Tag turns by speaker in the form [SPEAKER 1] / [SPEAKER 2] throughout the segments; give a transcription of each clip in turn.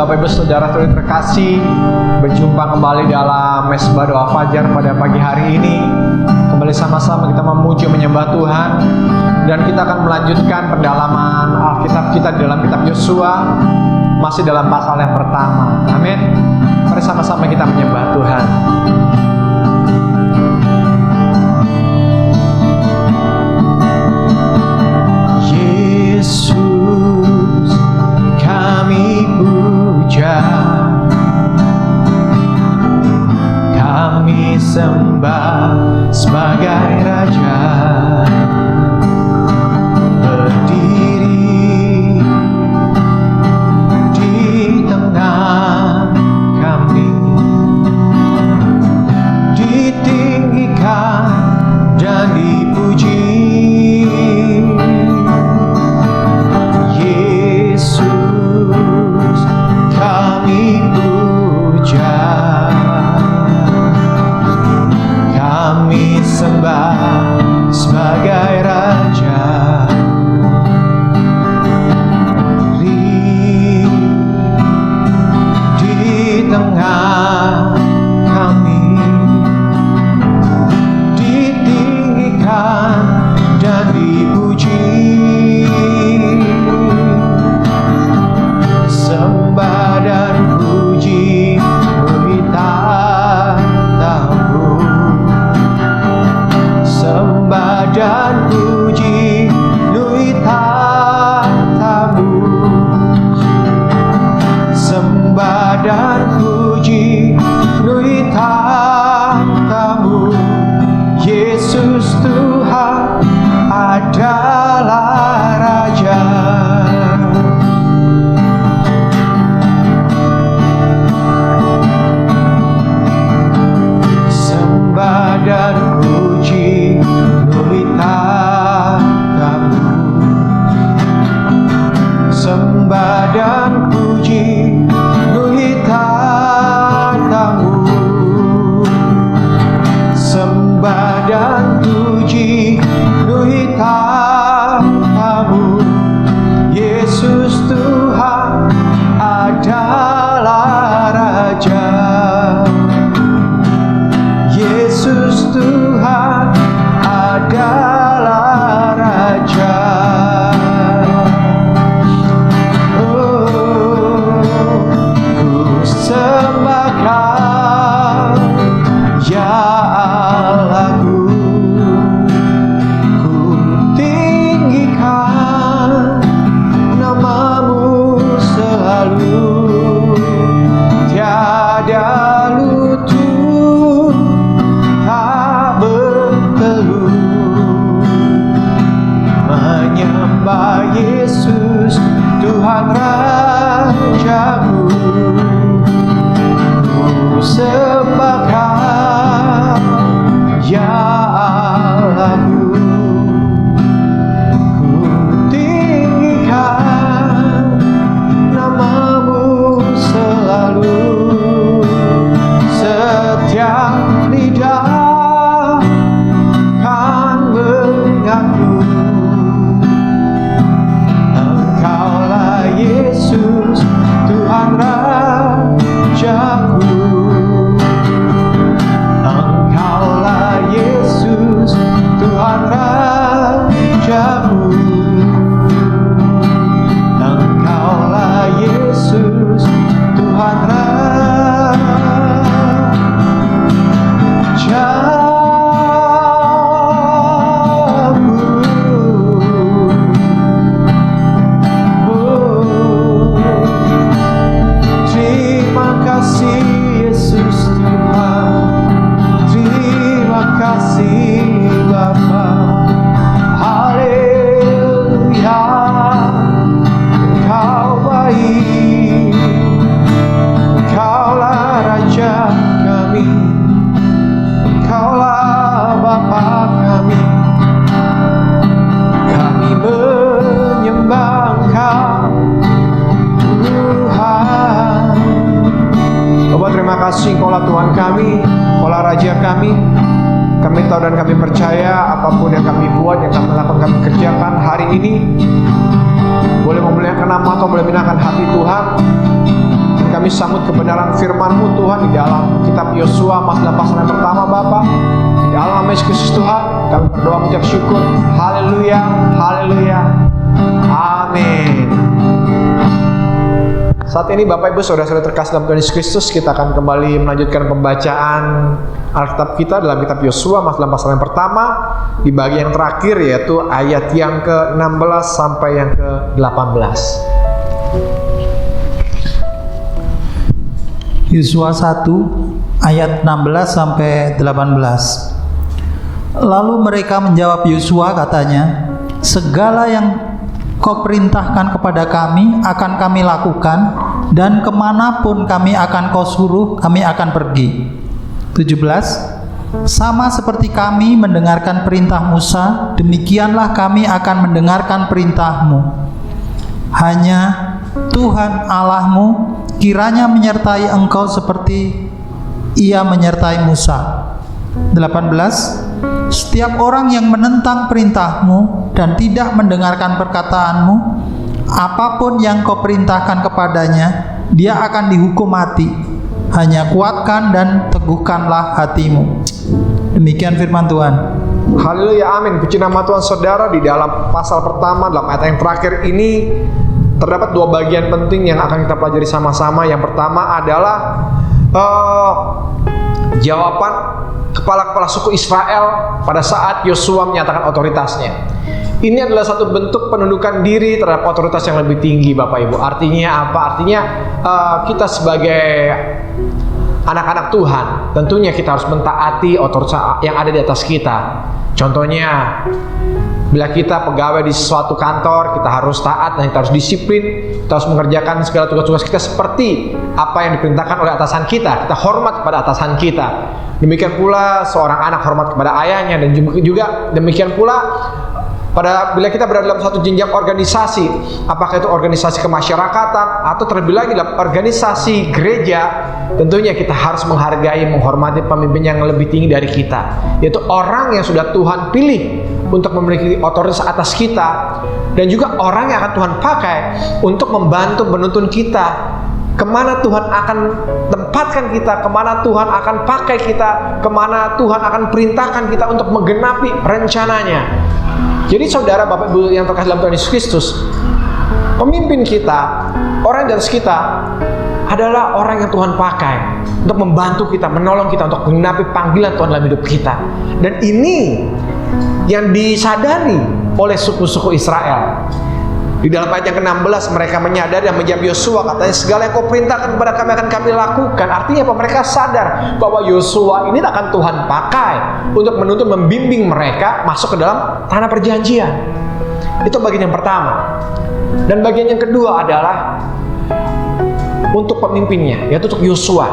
[SPEAKER 1] Bapak Ibu Saudara terkasih, berjumpa kembali dalam Mesbah Doa Fajar pada pagi hari ini. Kembali sama-sama kita memuji menyembah Tuhan, dan kita akan melanjutkan pendalaman Alkitab kita di dalam kitab Yosua, masih dalam pasal yang pertama. Amin. Mari sama-sama kita menyembah Tuhan. Yesus, kami puja, kami sembah sebagai Raja, berdiri di tengah kami, ditinggikan dan dipuji. Yesus, kami puja, kami sembah sebagai Raja, di tengah kami, ditinggikan dan dipuji. Sembah dan puji beri tahtamu, sembah dan puji beri tahtamu, sembah dan puji beri tahtamu. Yesus Tuhan adalah Raja. Sembah dan puji beri tahtamu, sembah dan puji beri tahtamu, sembah dan puji beri tahtamu. Yesus Tuhan adalah Raja. Yesus Tuhan adalah Raja. Oh, ku sembah Kau, ya Allahku, ku tinggikan namamu selalu, tiada lutut tak bertelut menyembah Yesus Tuhan Rajaku. Ku sembah Kau, ya Allahku, ku tinggikan namamu selalu, setiap lidah kan mengaku Engkaulah Yesus Tuhan Rajaku. Engkaulah Yesus Tuhan Rajaku. Engkaulah Yesus Tuhan terima kasih Yesus Tuhan, terima kasih Bapa. Haleluya, Engkau baik, Engkaulah Raja kami, Engkaulah Bapa kami. Kami menyembah Engkau Tuhan. Bapak, terima kasih Engkaulah Tuhan kami, Engkaulah Raja kami. Kami tahu dan kami percaya apapun yang kami buat, yang kami lakukan, kami kerjakan hari ini boleh memuliakan nama atau boleh menyenangkan hati Tuhan. Kami sambut kebenaran firman-Mu Tuhan di dalam kitab Yosua pasal yang pertama Bapa. Di dalam nama Yesus Kristus Tuhan, kami berdoa mengucap syukur. Haleluya, haleluya, amin. Saat ini Bapak Ibu Saudara-saudara terkasih dalam Tuhan Yesus Kristus, kita akan kembali melanjutkan pembacaan Alkitab kita dalam kitab Yosua pasal yang pertama di bagian terakhir, yaitu ayat yang ke-16 sampai yang ke-18.
[SPEAKER 2] Yosua 1 ayat 16 sampai 18. Lalu mereka menjawab Yosua, katanya, segala yang Kau perintahkan kepada kami akan kami lakukan, dan kemanapun kami akan Kau suruh, kami akan pergi. 17. Sama seperti kami mendengarkan perintah Musa, demikianlah kami akan mendengarkan perintah-Mu. Hanya Tuhan Allah-Mu kiranya menyertai engkau seperti Ia menyertai Musa. 18. Setiap orang yang menentang perintah-Mu dan tidak mendengarkan perkataan-Mu, apapun yang Kau perintahkan kepadanya, dia akan dihukum mati. Hanya kuatkan dan teguhkanlah hatimu. Demikian firman Tuhan.
[SPEAKER 1] Haleluya, amin. Puji nama Tuhan. Saudara, di dalam pasal pertama, dalam ayat yang terakhir ini terdapat dua bagian penting yang akan kita pelajari sama-sama. Yang pertama adalah jawaban kepala-kepala suku Israel pada saat Yosua menyatakan otoritasnya. Ini adalah satu bentuk penundukan diri terhadap otoritas yang lebih tinggi, Bapak Ibu. Artinya apa? Artinya kita sebagai anak-anak Tuhan, tentunya kita harus mentaati otoritas yang ada di atas kita. Contohnya, bila kita pegawai di suatu kantor, kita harus taat dan kita harus disiplin. Kita harus mengerjakan segala tugas-tugas kita seperti apa yang diperintahkan oleh atasan kita. Kita hormat kepada atasan kita. Demikian pula seorang anak hormat kepada ayahnya, dan juga demikian pula bila kita berada dalam satu jenjang organisasi, apakah itu organisasi kemasyarakatan atau terlebih lagi dalam organisasi gereja, tentunya kita harus menghargai, menghormati pemimpin yang lebih tinggi dari kita, yaitu orang yang sudah Tuhan pilih untuk memiliki otoritas atas kita, dan juga orang yang akan Tuhan pakai untuk membantu menuntun kita kemana Tuhan akan tempatkan kita, kemana Tuhan akan pakai kita, kemana Tuhan akan perintahkan kita untuk menggenapi rencananya. Jadi saudara, Bapak Ibu yang terkasih dalam Tuhan Yesus Kristus, pemimpin kita, orang di atas kita adalah orang yang Tuhan pakai untuk membantu kita, menolong kita untuk menggenapi panggilan Tuhan dalam hidup kita. Dan ini yang disadari oleh suku-suku Israel. Di dalam ayat yang ke-16 mereka menyadari dan menjawab Yosua, katanya segala yang Kau perintahkan kepada kami akan kami lakukan. Artinya apa? Mereka sadar bahwa Yosua ini akan Tuhan pakai untuk menuntun, membimbing mereka masuk ke dalam tanah perjanjian. Itu bagian yang pertama. Dan bagian yang kedua adalah untuk pemimpinnya, yaitu untuk Yosua,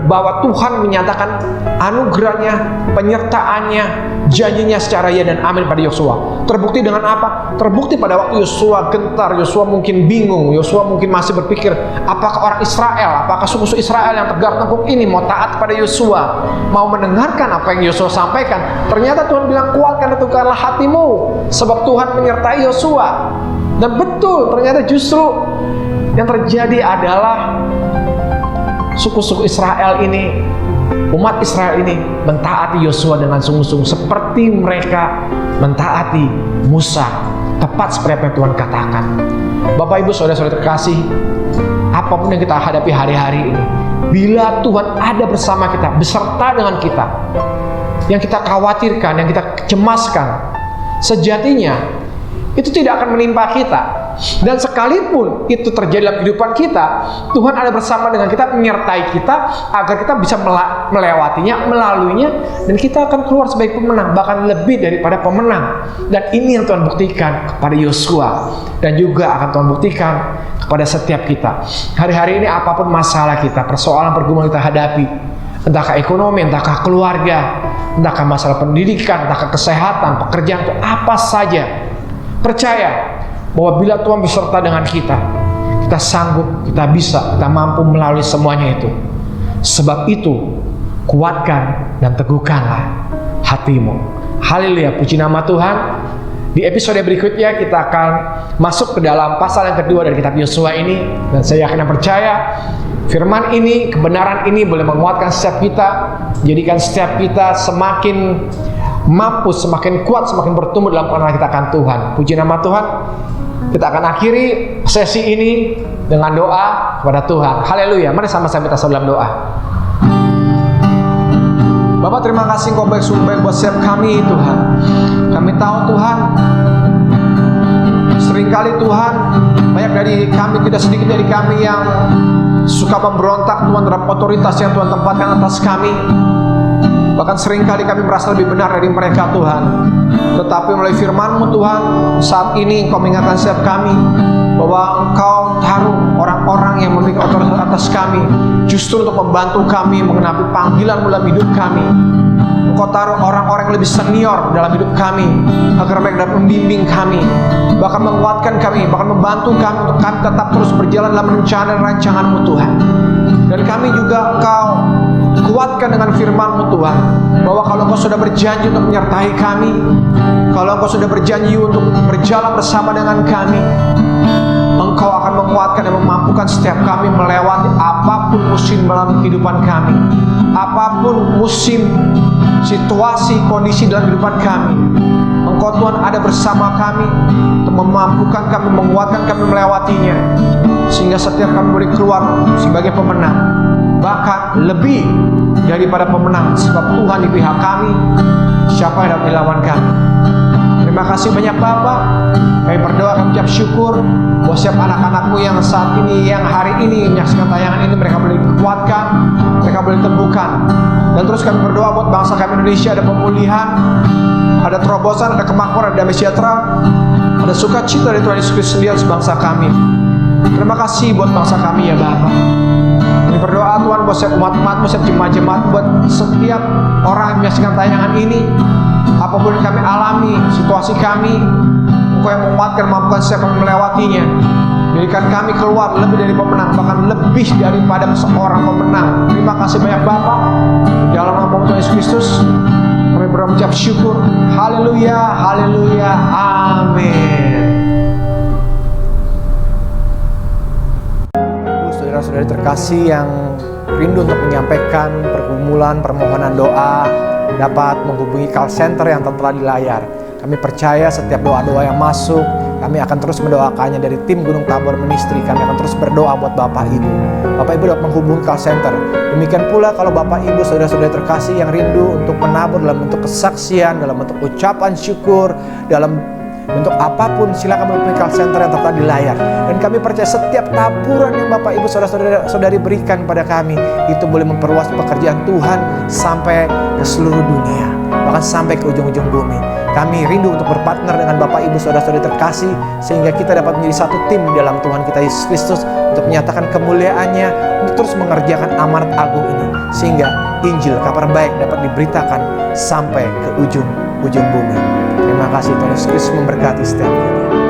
[SPEAKER 1] bahwa Tuhan menyatakan anugerahnya, penyertaannya, janjinya secara ya dan amin pada Yosua. Terbukti dengan apa? Terbukti pada waktu Yosua gentar, Yosua mungkin bingung, Yosua mungkin masih berpikir, apakah orang Israel, apakah suku Israel yang tegar tengkuk ini mau taat pada Yosua, mau mendengarkan apa yang Yosua sampaikan? Ternyata Tuhan bilang, kuatkan dan teguhkanlah hatimu, sebab Tuhan menyertai Yosua. Dan betul, ternyata justru yang terjadi adalah suku-suku Israel ini, umat Israel ini mentaati Yosua dengan sungguh-sungguh seperti mereka mentaati Musa, tepat seperti apa yang Tuhan katakan. Bapak Ibu Saudara-saudara terkasih, apapun yang kita hadapi hari-hari ini, bila Tuhan ada bersama kita, beserta dengan kita, yang kita khawatirkan, yang kita cemaskan, sejatinya itu tidak akan menimpa kita. Dan sekalipun itu terjadi dalam kehidupan kita, Tuhan ada bersama dengan kita, menyertai kita agar kita bisa melewatinya, melaluinya, dan kita akan keluar sebagai pemenang, bahkan lebih daripada pemenang. Dan ini yang Tuhan buktikan kepada Yosua, dan juga akan Tuhan buktikan kepada setiap kita. Hari-hari ini apapun masalah kita, persoalan pergumulan kita hadapi, entahkah ekonomi, entahkah keluarga, entahkah masalah pendidikan, entahkah kesehatan, pekerjaan, itu apa saja, percaya bahwa bila Tuhan beserta dengan kita, kita sanggup, kita bisa, kita mampu melalui semuanya itu. Sebab itu, kuatkan dan teguhkanlah hatimu. Haleluya, puji nama Tuhan. Di episode berikutnya kita akan masuk ke dalam pasal yang kedua dari kitab Yosua ini, dan saya yakin dan percaya Firman ini, kebenaran ini boleh menguatkan setiap kita, jadikan setiap kita semakin mampu, semakin kuat, semakin bertumbuh dalam pengenalan kita akan Tuhan. Puji nama Tuhan. Kita akan akhiri sesi ini dengan doa kepada Tuhan. Haleluya. Mari sama-sama kita dalam doa. Bapak, terima kasih Engkau baik sungguh baik buat setiap kami Tuhan. Kami tahu Tuhan, seringkali Tuhan, banyak dari kami, tidak sedikit dari kami yang suka memberontak Tuhan terhadap otoritas yang Tuhan tempatkan atas kami. Bahkan seringkali kami merasa lebih benar dari mereka Tuhan. Tetapi melalui firman-Mu Tuhan, saat ini Engkau mengingatkan setiap kami bahwa Engkau taruh orang-orang yang memiliki otoritas atas kami, justru untuk membantu kami mengenapi panggilan-Mu dalam hidup kami. Engkau taruh orang-orang yang lebih senior dalam hidup kami, agar mereka dapat membimbing kami, bahkan menguatkan kami, bahkan membantu kami untuk kami tetap terus berjalan dalam rencana dan rancangan-Mu Tuhan. Dan kami juga Engkau kuatkan dengan firman-Mu Tuhan, bahwa kalau Engkau sudah berjanji untuk menyertai kami, kalau Engkau sudah berjanji untuk berjalan bersama dengan kami, Engkau akan menguatkan dan memampukan setiap kami melewati apapun musim dalam kehidupan kami, apapun musim, situasi, kondisi dalam kehidupan kami. Engkau Tuhan ada bersama kami untuk memampukan kami, menguatkan kami melewatinya, sehingga setiap kami boleh keluar sebagai pemenang, bahkan lebih daripada pemenang, sebab Tuhan di pihak kami. Siapa yang dapat melawan kami? Terima kasih banyak Bapak. Kami berdoa, kami ucap syukur buat setiap anak-anak-Mu yang saat ini, yang hari ini menyaksikan tayangan ini, mereka boleh dikuatkan, mereka boleh temukan. Dan terus kami berdoa buat bangsa kami Indonesia, ada pemulihan, ada terobosan, ada kemakmuran, ada damai sejahtera, ada sukacita dari Tuhan Yesus Kristus sendiri atas bangsa kami. Terima kasih buat bangsa kami ya Bapak. Kami berdoa Tuhan buat setiap umat-umat-Mu, setiap jemaat-jemaat, buat setiap orang yang menyaksikan tayangan ini, apapun yang kami alami, situasi kami, Engkau yang menguatkan, mampukan setiap kami melewatinya. Jadikan kami keluar lebih dari pemenang, bahkan lebih daripada seorang pemenang. Terima kasih banyak Bapak. Dalam nama Tuhan Yesus Kristus kami berucap syukur. Haleluya, haleluya, amin. Saudara-saudari terkasih yang rindu untuk menyampaikan pergumulan, permohonan doa, dapat menghubungi call center yang tertera di layar. Kami percaya setiap doa-doa yang masuk, kami akan terus mendoakannya dari tim Gunung Tabor Ministry. Kami akan terus berdoa buat Bapak Ibu. Bapak Ibu dapat menghubungi call center. Demikian pula kalau Bapak Ibu, saudara-saudari terkasih yang rindu untuk menabur dalam bentuk kesaksian, dalam bentuk ucapan syukur, dalam bentuk apapun, silakan menghubungi call center yang tertera di layar. Dan kami percaya setiap taburan yang Bapak Ibu saudara-saudari berikan pada kami, itu boleh memperluas pekerjaan Tuhan sampai ke seluruh dunia, bahkan sampai ke ujung-ujung bumi. Kami rindu untuk berpartner dengan Bapak Ibu saudara-saudari terkasih, sehingga kita dapat menjadi satu tim di dalam Tuhan kita Yesus Kristus, untuk menyatakan kemuliaan-Nya, untuk terus mengerjakan amanat agung ini, sehingga Injil, kabar baik dapat diberitakan sampai ke ujung-ujung bumi. Terima kasih, Tuhan Yesus Kristus memberkati setiap kita.